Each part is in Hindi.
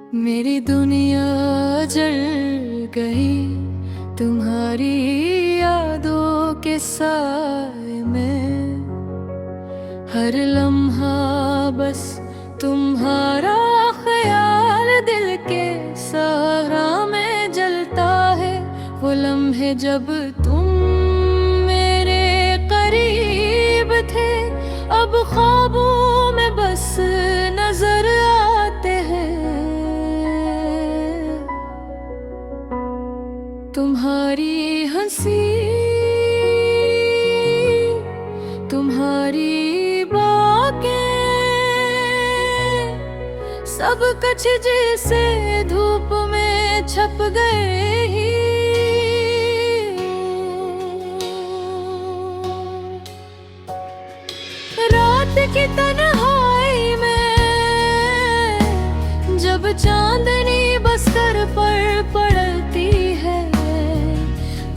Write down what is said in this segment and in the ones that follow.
मेरी दुनिया जल गई तुम्हारी यादों के साए में। हर लम्हा बस तुम्हारा ख्याल दिल के सहारा में जलता है। वो लम्हे जब तुम मेरे करीब थे, अब ख्वाबों में बस नजर आते हैं। तुम्हारी हंसी, तुम्हारी बातें, सब कुछ जैसे धूप में छप गए ही। रात की तन्हाई में जब चांदनी बस्तर पर पड़ती है,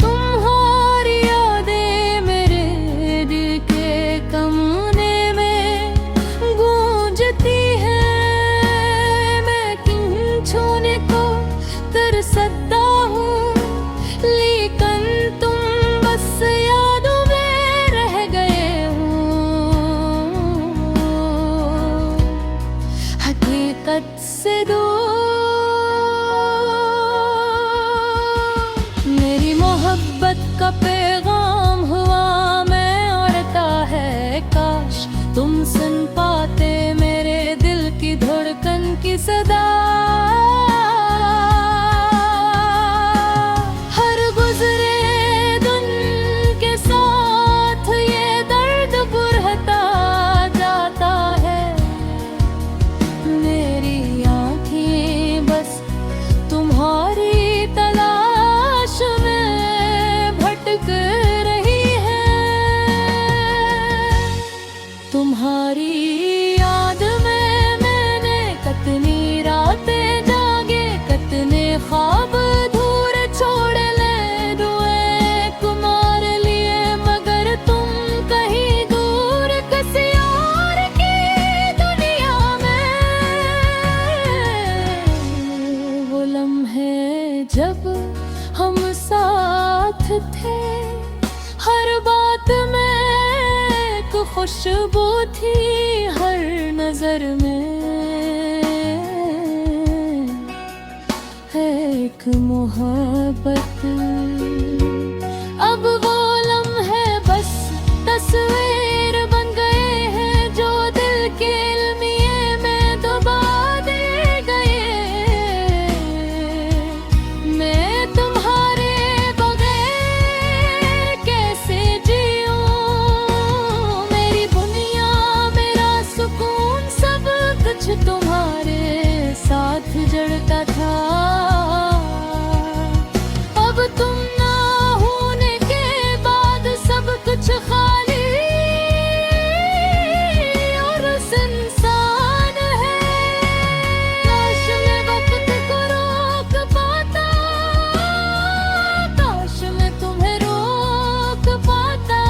तुम्हारी यादें मेरे दिल के कोने में गूंजती हैं। मैं किन छूने को तरसता हूँ, लेकिन तुम बस यादों में रह गए हो। हकीकत से दूर मेरी मोहब्बत का पैगाम हुआ मैं औरता है। काश तुम सुन पाते मेरे दिल की धड़कन की सदा। हर गुजरे दिन के साथ ये दर्द बढ़ता जाता है। मेरी आँखें बस तुम्हारी तलाश में भटक रही हैं। तुम्हारी याद में मैंने कितनी रातें जागे, कितने ख्वाब अधूरे छोड़ ले दुए कुमार लिए। मगर तुम कहीं दूर किसी और की दुनिया में। वो लम्हे जब हम साथ थे, हर बात में एक खुशबू थी, हर नजर में एक मोहब्बत। अब वो लम्हे बस तस्वीर बन गए हैं, जो दिल के अलमिये में दबा दे गए। मैं तुम्हारे बगैर कैसे जीऊं, मेरी दुनिया मेरा सुकून सब कुछ तुम्हारे साथ जड़ता था। अब तुम ना होने के बाद सब कुछ खाली और सुनसान है। काश मैं वक्त को रोक पाता, काश मैं तुम्हें रोक पाता,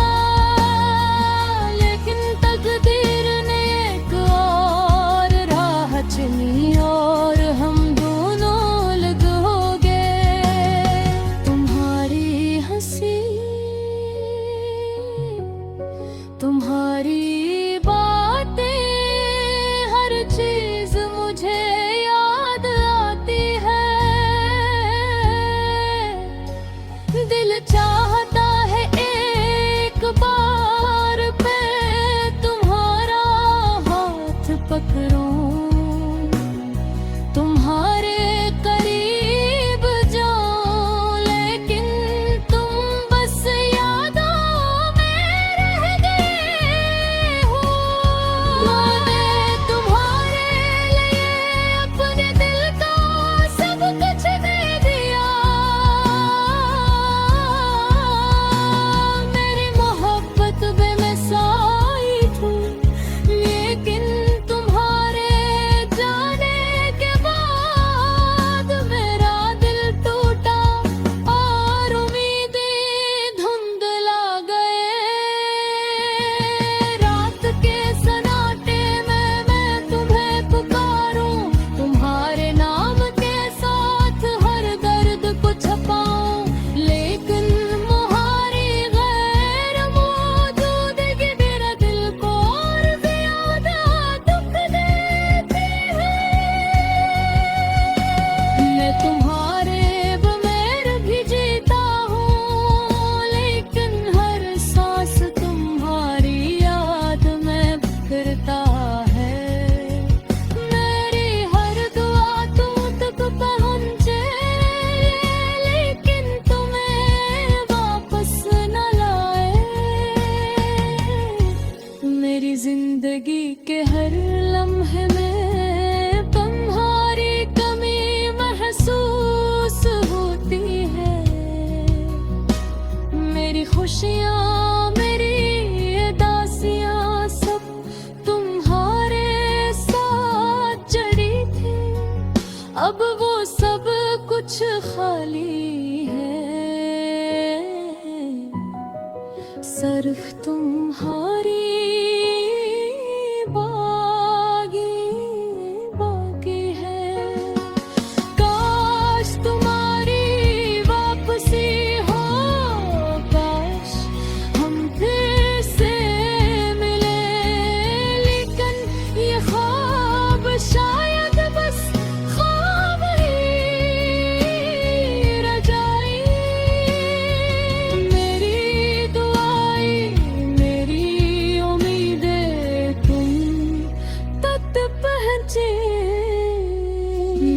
लेकिन तकदीर ने एक और राह चुनी और हम दोनों अलग हो गए। तुम्हारी हंसी, तुम्हारी बातें, हर चीज मुझे याद आती है। दिल चाहता है एक बार मैं तुम्हारा हाथ पकड़ूं, तुम्हारे करीब जाऊं, लेकिन तुम बस यादों में रह गए हो। मैंने तुम्हारे लिए अपने दिल का सब कुछ दे दिया। मेरी मोहब्बत बेमिसाल थी, लेकिन तुम्हारे के हर लम्हे में तुम्हारी कमी महसूस होती है। मेरी खुशियाँ मेरी उदासियाँ सब तुम्हारे साथ जड़ी थी, अब वो सब कुछ खाली है। सिर्फ तुम्हारी बाकी है। काश तुम्हारी वापसी हो, काश हम फिर से मिले, लेकिन ये ख्वाब शायद बस ख्वाब ही रह जाए। मेरी दुआएं मेरी उम्मीदें तुम तक पहुंचे।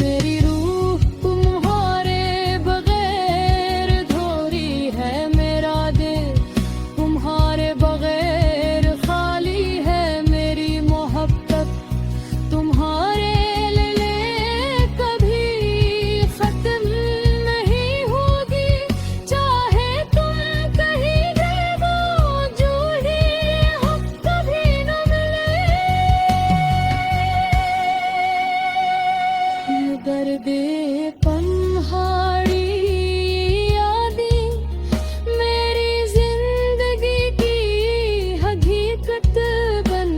मेरी रूह तुम्हारे बगैर अधूरी है, मेरा दिल तुम्हारे बगैर खाली है। मेरी मोहब्बत तुम्हारे लिए कभी खत्म नहीं होगी, चाहे तुम कहीं गए जो ही हम कभी न मिले। दर्दे पन्हाड़ी यादें मेरी जिंदगी की हकीकत बन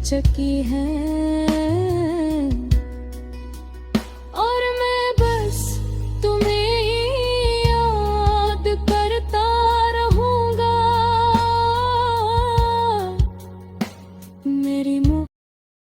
चुकी हैं।